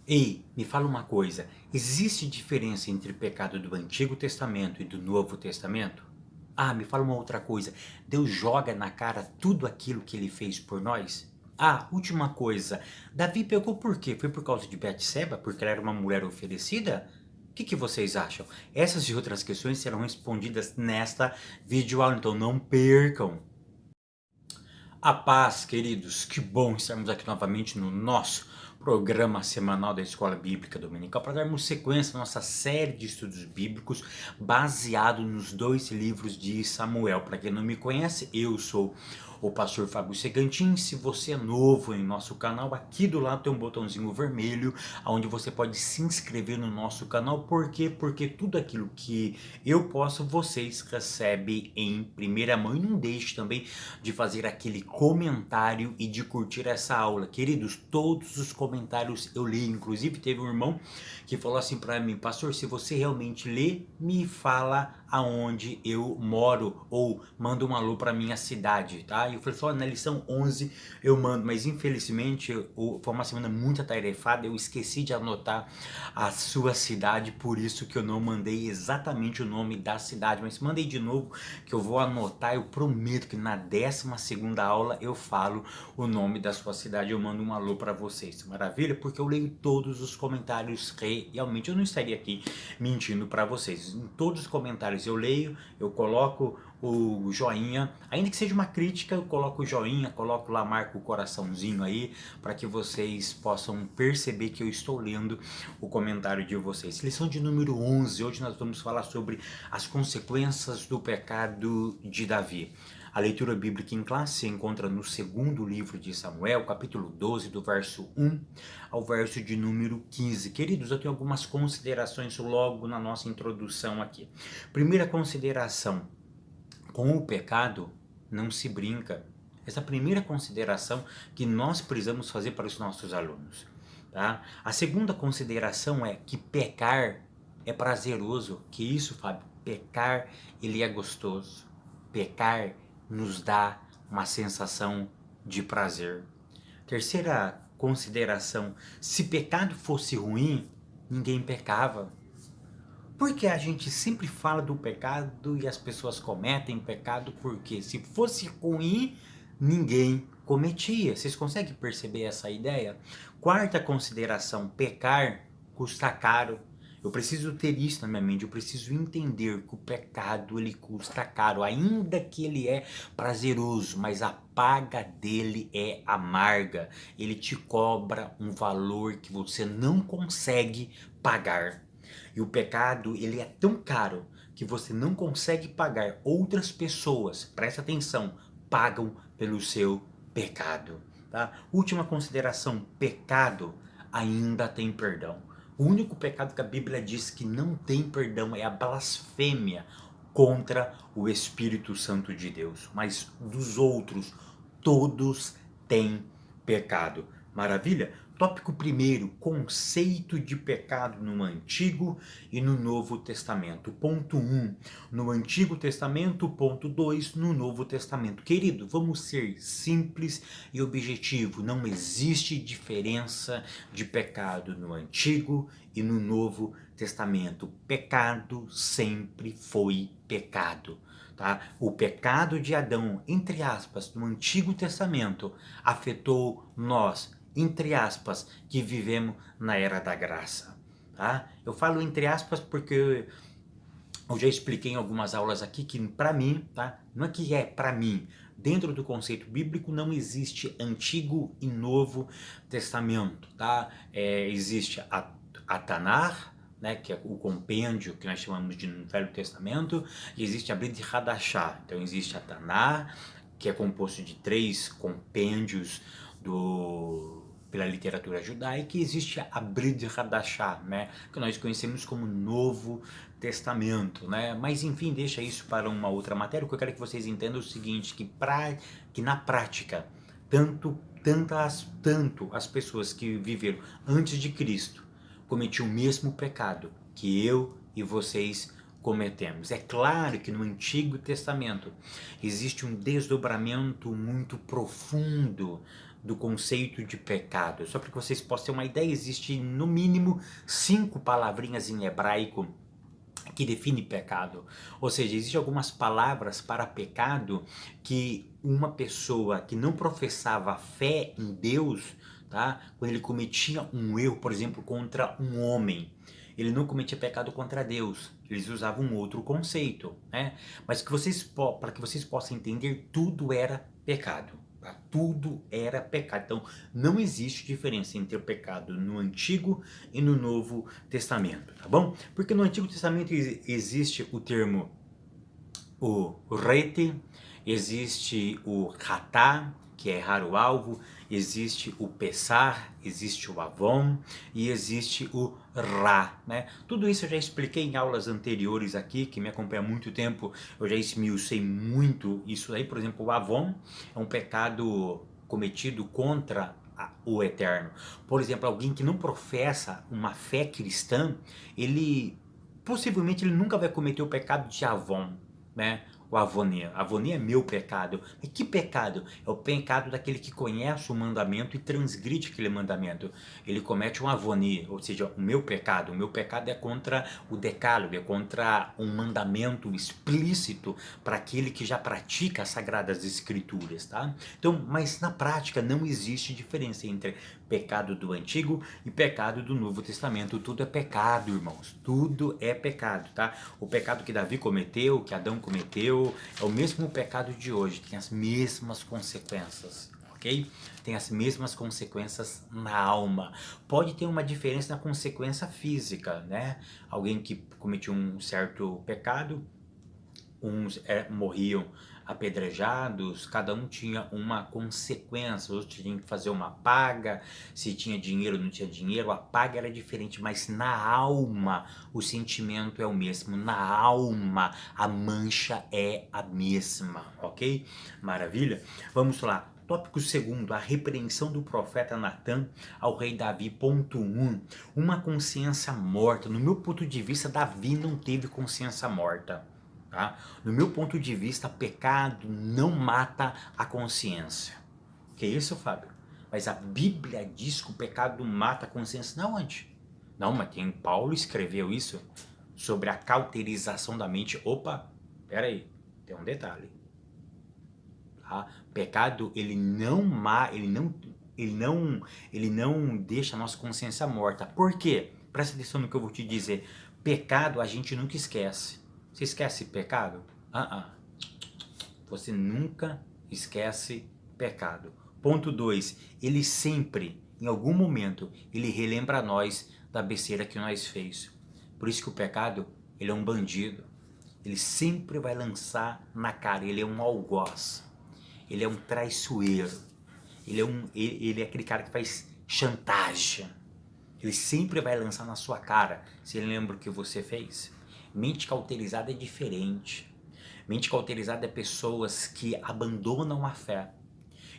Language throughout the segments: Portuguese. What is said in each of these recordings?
Ei, me fala uma coisa, existe diferença entre o pecado do Antigo Testamento e do Novo Testamento? Ah, me fala uma outra coisa, Deus joga na cara tudo aquilo que ele fez por nós? Ah, última coisa, Davi pecou por quê? Foi por causa de Betseba? Porque ela era uma mulher oferecida? O que vocês acham? Essas e outras questões serão respondidas nesta videoaula, então não percam! A paz, queridos, que bom estarmos aqui novamente no nosso programa semanal da Escola Bíblica Dominical para darmos sequência à nossa série de estudos bíblicos baseado nos dois livros de Samuel. Para quem não me conhece, eu sou o pastor Fábio Segantin. Se você é novo em nosso canal, aqui do lado tem um botãozinho vermelho onde você pode se inscrever no nosso canal. Por quê? Porque tudo aquilo que eu posto, vocês recebem em primeira mão. E não deixe também de fazer aquele comentário e de curtir essa aula. Queridos, todos os comentários eu leio. Inclusive teve um irmão que falou assim para mim: pastor, se você realmente lê, me fala aonde eu moro ou manda um alô para minha cidade, tá? E eu falei só na lição 11 eu mando, mas infelizmente foi uma semana muito atarefada, eu esqueci de anotar a sua cidade, por isso que eu não mandei exatamente o nome da cidade, mas mandei de novo que eu vou anotar. Eu prometo que na 12ª aula eu falo o nome da sua cidade, eu mando um alô para vocês, maravilha? Porque eu leio todos os comentários realmente, eu não estaria aqui mentindo para vocês. Em todos os comentários eu leio, eu coloco o joinha, ainda que seja uma crítica, eu coloco o joinha, coloco lá, marco o coraçãozinho aí, para que vocês possam perceber que eu estou lendo o comentário de vocês. Lição de número 11, hoje nós vamos falar sobre as consequências do pecado de Davi. A leitura bíblica em classe se encontra no segundo livro de Samuel, capítulo 12, do verso 1 ao verso de número 15. Queridos, eu tenho algumas considerações logo na nossa introdução aqui. Primeira consideração: com o pecado não se brinca. Essa é a primeira consideração que nós precisamos fazer para os nossos alunos. Tá? A segunda consideração é que pecar é prazeroso. Que isso, Fábio? Pecar, ele é gostoso. Pecar nos dá uma sensação de prazer. Terceira consideração: se pecado fosse ruim, ninguém pecava. Porque a gente sempre fala do pecado e as pessoas cometem pecado porque se fosse ruim, ninguém cometia. Vocês conseguem perceber essa ideia? Quarta consideração: pecar custa caro. Eu preciso ter isso na minha mente, eu preciso entender que o pecado ele custa caro, ainda que ele é prazeroso, mas a paga dele é amarga. Ele te cobra um valor que você não consegue pagar. E o pecado, ele é tão caro que você não consegue pagar. Outras pessoas, presta atenção, pagam pelo seu pecado. Tá? Última consideração: pecado ainda tem perdão. O único pecado que a Bíblia diz que não tem perdão é a blasfêmia contra o Espírito Santo de Deus. Mas dos outros, todos têm pecado. Maravilha? Tópico primeiro: conceito de pecado no Antigo e no Novo Testamento. Ponto 1, no Antigo Testamento. Ponto 2, no Novo Testamento. Querido, vamos ser simples e objetivo. Não existe diferença de pecado no Antigo e no Novo Testamento. Pecado sempre foi pecado. Tá? O pecado de Adão, entre aspas, no Antigo Testamento, afetou nós, entre aspas, que vivemos na era da graça. Tá? Eu falo entre aspas porque eu já expliquei em algumas aulas aqui que para mim, tá? Não é que é para mim, dentro do conceito bíblico não existe Antigo e Novo Testamento, tá? Existe a Tanar, né, que é o compêndio que nós chamamos de Velho Testamento, e existe a Brit Hadashah. Então existe a Tanar, que é composto de 3 compêndios pela literatura judaica, e existe a Brit Hadashah, né, que nós conhecemos como Novo Testamento, né? Mas enfim, deixa isso para uma outra matéria. O que eu quero que vocês entendam é o seguinte, que na prática, tanto as pessoas que viveram antes de Cristo cometiam o mesmo pecado que eu e vocês cometemos. É claro que no Antigo Testamento existe um desdobramento muito profundo do conceito de pecado. Só para que vocês possam ter uma ideia, existe no mínimo 5 palavrinhas em hebraico que define pecado. Ou seja, existem algumas palavras para pecado que uma pessoa que não professava fé em Deus, tá? Quando ele cometia um erro, por exemplo, contra um homem, ele não cometia pecado contra Deus. Eles usavam um outro conceito, né? Mas para que vocês possam entender, tudo era pecado. Tá? Tudo era pecado. Então, não existe diferença entre o pecado no Antigo e no Novo Testamento, tá bom? Porque no Antigo Testamento existe o termo o rete, existe o ratá, que é errar o alvo, existe o pesar, existe o avon e existe o ra, né? Tudo isso eu já expliquei em aulas anteriores aqui, que me acompanha há muito tempo, eu já esmiucei muito isso aí. Por exemplo, o avon é um pecado cometido contra o eterno. Por exemplo, alguém que não professa uma fé cristã, ele possivelmente ele nunca vai cometer o pecado de avon, né? O avonia. Avonia é meu pecado. Mas que pecado? É o pecado daquele que conhece o mandamento e transgride aquele mandamento. Ele comete um avonia, ou seja, o meu pecado. O meu pecado é contra o decálogo, é contra um mandamento explícito para aquele que já pratica as sagradas escrituras, tá? Então, mas na prática não existe diferença entre pecado do Antigo e pecado do Novo Testamento. Tudo é pecado, irmãos. Tudo é pecado, tá? O pecado que Davi cometeu, que Adão cometeu, é o mesmo pecado de hoje. Tem as mesmas consequências, ok? Tem as mesmas consequências na alma. Pode ter uma diferença na consequência física, né? Alguém que cometeu um certo pecado, uns morriam apedrejados, cada um tinha uma consequência, outros tinham que fazer uma paga, se tinha dinheiro ou não tinha dinheiro, a paga era diferente, mas na alma o sentimento é o mesmo, na alma a mancha é a mesma, ok? Maravilha? Vamos lá. Tópico segundo, a repreensão do profeta Natan ao rei Davi. Ponto 1, uma consciência morta. No meu ponto de vista, Davi não teve consciência morta. Tá? No meu ponto de vista, pecado não mata a consciência. Que isso, Fábio? Mas a Bíblia diz que o pecado mata a consciência. Não, onde? Não, mas quem Paulo escreveu isso sobre a cauterização da mente. Opa, peraí, tem um detalhe. Tá? Pecado, ele não deixa a nossa consciência morta. Por quê? Presta atenção no que eu vou te dizer. Pecado a gente nunca esquece. Você esquece pecado? Você nunca esquece pecado. Ponto 2. Ele sempre, em algum momento, ele relembra a nós da besteira que nós fez. Por isso que o pecado, ele é um bandido. Ele sempre vai lançar na cara, ele é um algoz. Ele é um traiçoeiro. Ele é aquele cara que faz chantagem. Ele sempre vai lançar na sua cara se ele lembra o que você fez. Mente cauterizada é diferente. Mente cauterizada é pessoas que abandonam a fé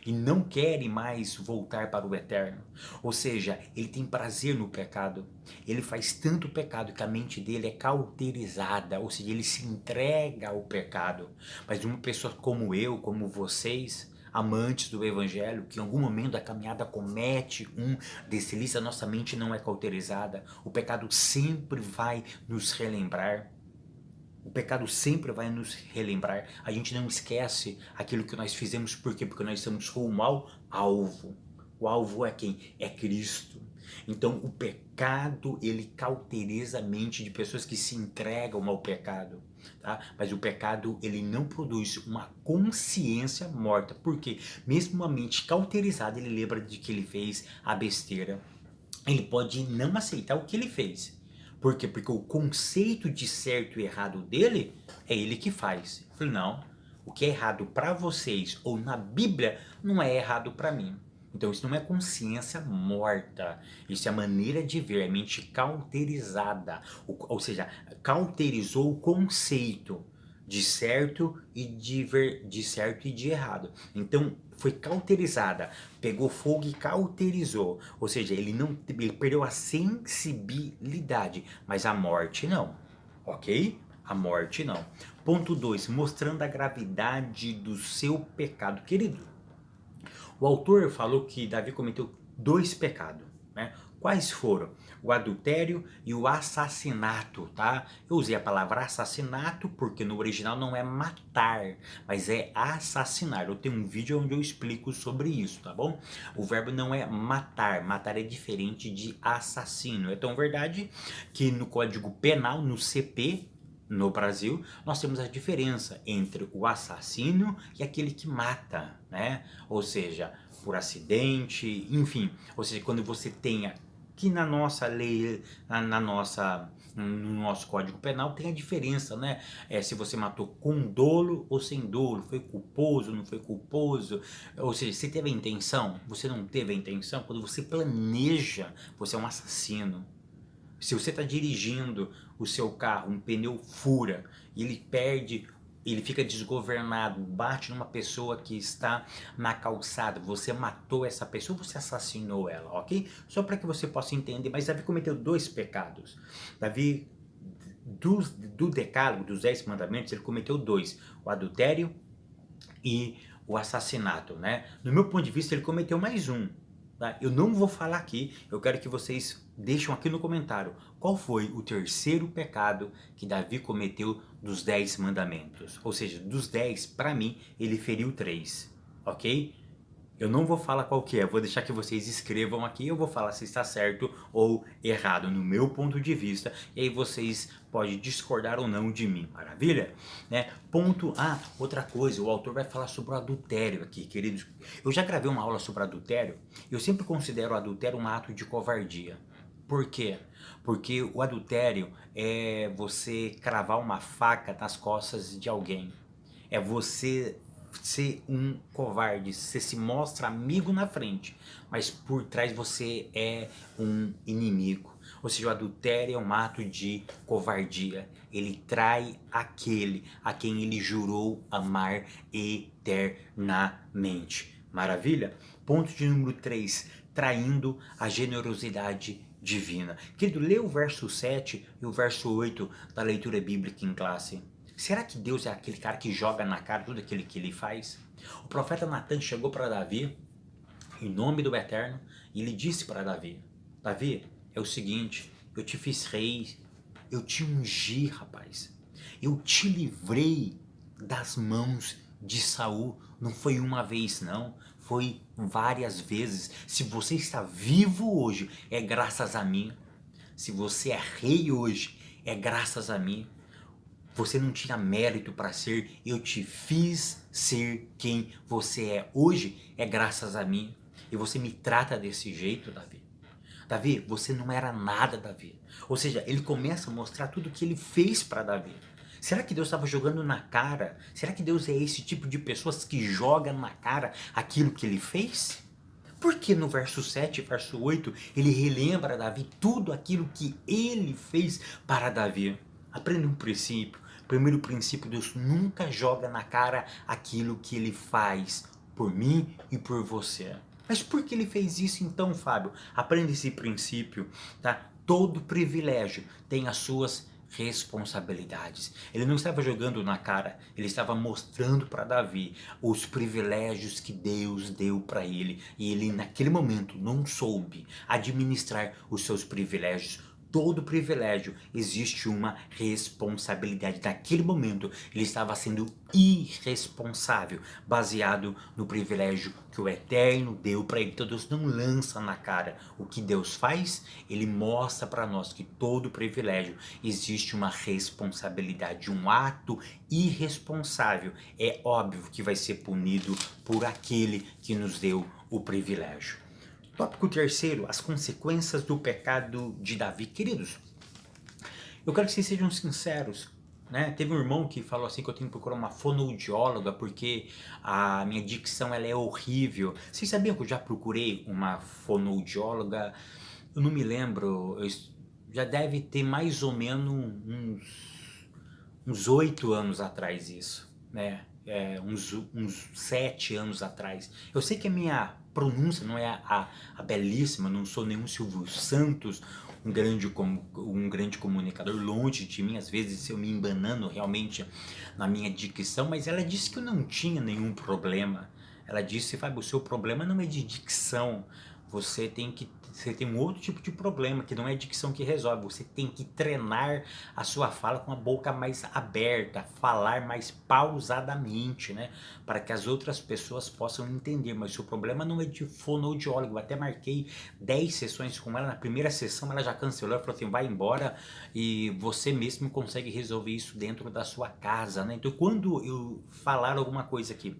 e não querem mais voltar para o eterno. Ou seja, ele tem prazer no pecado. Ele faz tanto pecado que a mente dele é cauterizada, ou seja, ele se entrega ao pecado. Mas uma pessoa como eu, como vocês, amantes do evangelho, que em algum momento da caminhada comete um deslize, a nossa mente não é cauterizada. O pecado sempre vai nos relembrar. O pecado sempre vai nos relembrar. A gente não esquece aquilo que nós fizemos. Por quê? Porque nós estamos rumo ao alvo. O alvo é quem? É Cristo. Então o pecado, ele cauteriza a mente de pessoas que se entregam ao pecado. Tá? Mas o pecado, ele não produz uma consciência morta. Por quê? Mesmo uma mente cauterizada, ele lembra de que ele fez a besteira. Ele pode não aceitar o que ele fez. Por quê? Porque o conceito de certo e errado dele é ele que faz. Eu falei, não, o que é errado para vocês ou na Bíblia não é errado para mim. Então isso não é consciência morta, isso é a maneira de ver, é mente cauterizada, ou seja, cauterizou o conceito de certo e de certo e de errado. Então foi cauterizada, pegou fogo e cauterizou, ou seja, ele perdeu a sensibilidade, mas a morte não, ok? A morte não. Ponto 2, mostrando a gravidade do seu pecado, querido. O autor falou que Davi cometeu dois pecados, né? Quais foram? O adultério e o assassinato, tá? Eu usei a palavra assassinato porque no original não é matar, mas é assassinar. Eu tenho um vídeo onde eu explico sobre isso, tá bom? O verbo não é matar, matar é diferente de assassino. É tão verdade que no Código Penal, no CP, no Brasil, nós temos a diferença entre o assassino e aquele que mata, né? Ou seja, por acidente, enfim. Ou seja, quando você tem aqui na nossa lei, no nosso Código Penal tem a diferença, né? Se você matou com dolo ou sem dolo, foi culposo, não foi culposo, ou seja, você teve a intenção, você não teve a intenção, quando você planeja, você é um assassino. Se você está dirigindo o seu carro, um pneu fura, e ele fica desgovernado, bate numa pessoa que está na calçada, você matou essa pessoa, você assassinou ela, ok? Só para que você possa entender, mas Davi cometeu dois pecados. Davi, do decálogo, dos 10 mandamentos, ele cometeu dois, o adultério e o assassinato, né? No meu ponto de vista, ele cometeu mais um. Tá? Eu não vou falar aqui, eu quero que vocês deixem aqui no comentário qual foi o terceiro pecado que Davi cometeu dos 10 mandamentos. Ou seja, dos 10, para mim, ele feriu 3, ok? Eu não vou falar qual que é, vou deixar que vocês escrevam aqui, eu vou falar se está certo ou errado no meu ponto de vista, e aí vocês podem discordar ou não de mim, maravilha? Né? Ponto A, outra coisa, o autor vai falar sobre o adultério aqui, queridos. Eu já gravei uma aula sobre adultério, eu sempre considero o adultério um ato de covardia. Por quê? Porque o adultério é você cravar uma faca nas costas de alguém. É você ser um covarde, você se mostra amigo na frente, mas por trás você é um inimigo. Ou seja, o adultério é um ato de covardia. Ele trai aquele a quem ele jurou amar eternamente. Maravilha? Ponto de número 3, traindo a generosidade divina. Querido, lê o verso 7 e o verso 8 da leitura bíblica em classe. Será que Deus é aquele cara que joga na cara tudo aquilo que ele faz? O profeta Natan chegou para Davi, em nome do Eterno, e ele disse para Davi, Davi, é o seguinte, eu te fiz rei, eu te ungi, rapaz, eu te livrei das mãos de Saul, não foi uma vez não, foi várias vezes. Se você está vivo hoje, é graças a mim. Se você é rei hoje, é graças a mim. Você não tinha mérito para ser, eu te fiz ser quem você é hoje, é graças a mim. E você me trata desse jeito, Davi. Davi, você não era nada, Davi. Ou seja, ele começa a mostrar tudo que ele fez para Davi. Será que Deus estava jogando na cara? Será que Deus é esse tipo de pessoas que joga na cara aquilo que ele fez? Porque no verso 7, verso 8, ele relembra a Davi tudo aquilo que ele fez para Davi. Aprenda um princípio. Primeiro princípio, Deus nunca joga na cara aquilo que ele faz por mim e por você. Mas por que ele fez isso então, Fábio? Aprenda esse princípio, tá? Todo privilégio tem as suas responsabilidades. Ele não estava jogando na cara, ele estava mostrando para Davi os privilégios que Deus deu para ele, e ele naquele momento não soube administrar os seus privilégios. Todo privilégio existe uma responsabilidade. Naquele momento ele estava sendo irresponsável, baseado no privilégio que o Eterno deu para ele. Então Deus não lança na cara. O que Deus faz? Ele mostra para nós que todo privilégio existe uma responsabilidade, um ato irresponsável. É óbvio que vai ser punido por aquele que nos deu o privilégio. Tópico terceiro, as consequências do pecado de Davi. Queridos, eu quero que vocês sejam sinceros, né? Teve um irmão que falou assim que eu tenho que procurar uma fonoaudióloga porque a minha dicção ela é horrível. Vocês sabiam que eu já procurei uma fonoaudióloga? Eu não me lembro, já deve ter mais ou menos uns 8 anos atrás isso, né? Uns 7 anos atrás. Eu sei que a minha pronúncia não é a belíssima, não sou nenhum Silvio Santos, um grande comunicador, longe de mim, às vezes eu me embanando realmente na minha dicção, mas ela disse que eu não tinha nenhum problema. Ela disse, Fábio, o seu problema não é de dicção, você tem um outro tipo de problema, que não é dicção que resolve, você tem que treinar a sua fala com a boca mais aberta, falar mais pausadamente, né? Para que as outras pessoas possam entender, mas o seu problema não é de fonoaudiólogo, eu até marquei 10 sessões com ela, na primeira sessão ela já cancelou, ela falou assim, vai embora e você mesmo consegue resolver isso dentro da sua casa, né? Então quando eu falar alguma coisa aqui,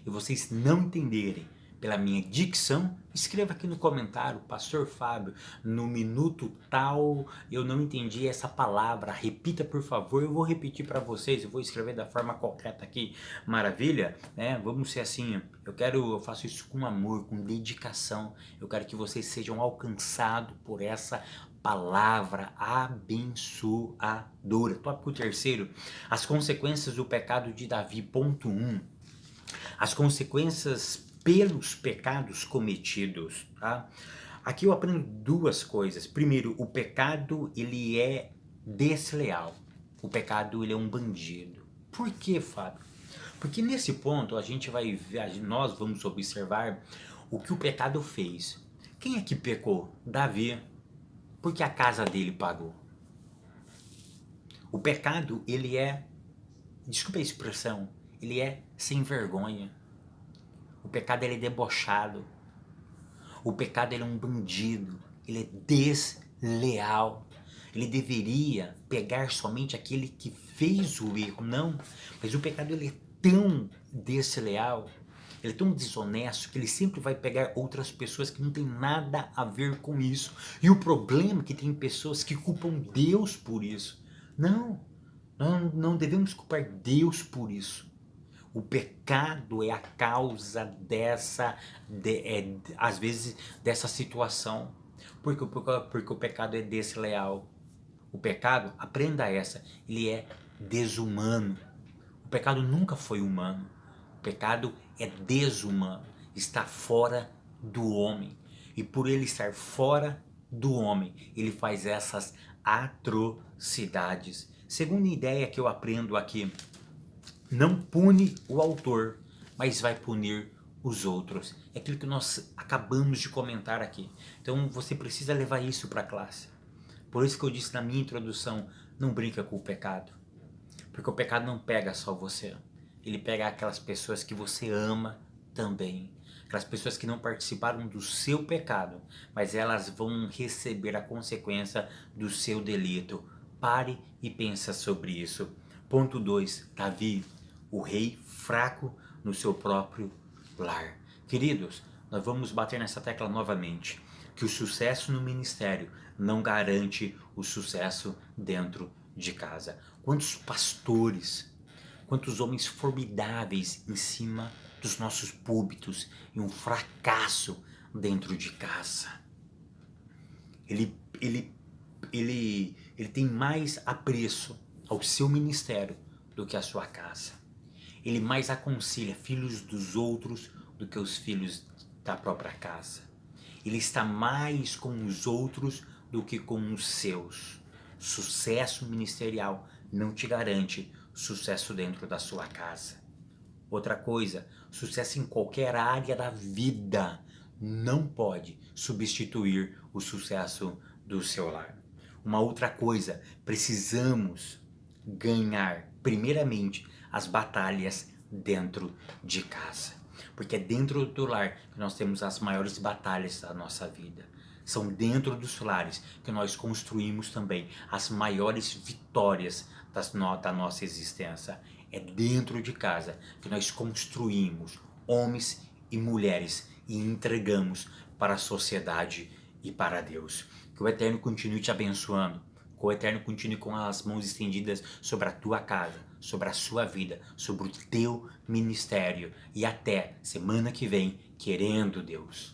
e vocês não entenderem pela minha dicção, escreva aqui no comentário, Pastor Fábio, no minuto tal, eu não entendi essa palavra, repita por favor, eu vou repetir para vocês, eu vou escrever da forma correta aqui, maravilha, né? Vamos ser assim, eu faço isso com amor, com dedicação, eu quero que vocês sejam alcançados por essa palavra abençoadora. Tópico terceiro, as consequências do pecado de Davi, ponto 1. As consequências pelos pecados cometidos, tá? Aqui eu aprendo duas coisas. Primeiro, o pecado, ele é desleal. O pecado, ele é um bandido. Por quê, Fábio? Porque nesse ponto a gente vai ver, nós vamos observar o que o pecado fez. Quem é que pecou? Davi. Porque a casa dele pagou. O pecado, ele é, desculpa a expressão, ele é sem vergonha. O pecado, ele é debochado. O pecado, ele é um bandido. Ele é desleal. Ele deveria pegar somente aquele que fez o erro, não. Mas o pecado, ele é tão desleal, ele é tão desonesto, que ele sempre vai pegar outras pessoas que não tem nada a ver com isso. E o problema é que tem pessoas que culpam Deus por isso. Não devemos culpar Deus por isso. O pecado é a causa às vezes, dessa situação. Porque o pecado é desleal. O pecado, aprenda essa, ele é desumano. O pecado nunca foi humano. O pecado é desumano. Está fora do homem. E por ele estar fora do homem, ele faz essas atrocidades. Segunda ideia que eu aprendo aqui, não pune o autor, mas vai punir os outros. É aquilo que nós acabamos de comentar aqui. Então você precisa levar isso para a classe. Por isso que eu disse na minha introdução, não brinca com o pecado. Porque o pecado não pega só você. Ele pega aquelas pessoas que você ama também. Aquelas pessoas que não participaram do seu pecado, mas elas vão receber a consequência do seu delito. Pare e pensa sobre isso. Ponto 2. Davi, o rei fraco no seu próprio lar. Queridos, nós vamos bater nessa tecla novamente, que o sucesso no ministério não garante o sucesso dentro de casa. Quantos pastores, quantos homens formidáveis em cima dos nossos púlpitos e um fracasso dentro de casa. Ele tem mais apreço ao seu ministério do que à sua casa. Ele mais aconselha filhos dos outros do que os filhos da própria casa. Ele está mais com os outros do que com os seus. Sucesso ministerial não te garante sucesso dentro da sua casa. Outra coisa, sucesso em qualquer área da vida não pode substituir o sucesso do seu lar. Uma outra coisa, precisamos ganhar, primeiramente, as batalhas dentro de casa. Porque é dentro do lar que nós temos as maiores batalhas da nossa vida. São dentro dos lares que nós construímos também as maiores vitórias da nossa existência. É dentro de casa que nós construímos homens e mulheres e entregamos para a sociedade e para Deus. Que o Eterno continue te abençoando. Que o Eterno continue com as mãos estendidas sobre a tua casa, sobre a sua vida, sobre o teu ministério. E até semana que vem, querendo Deus.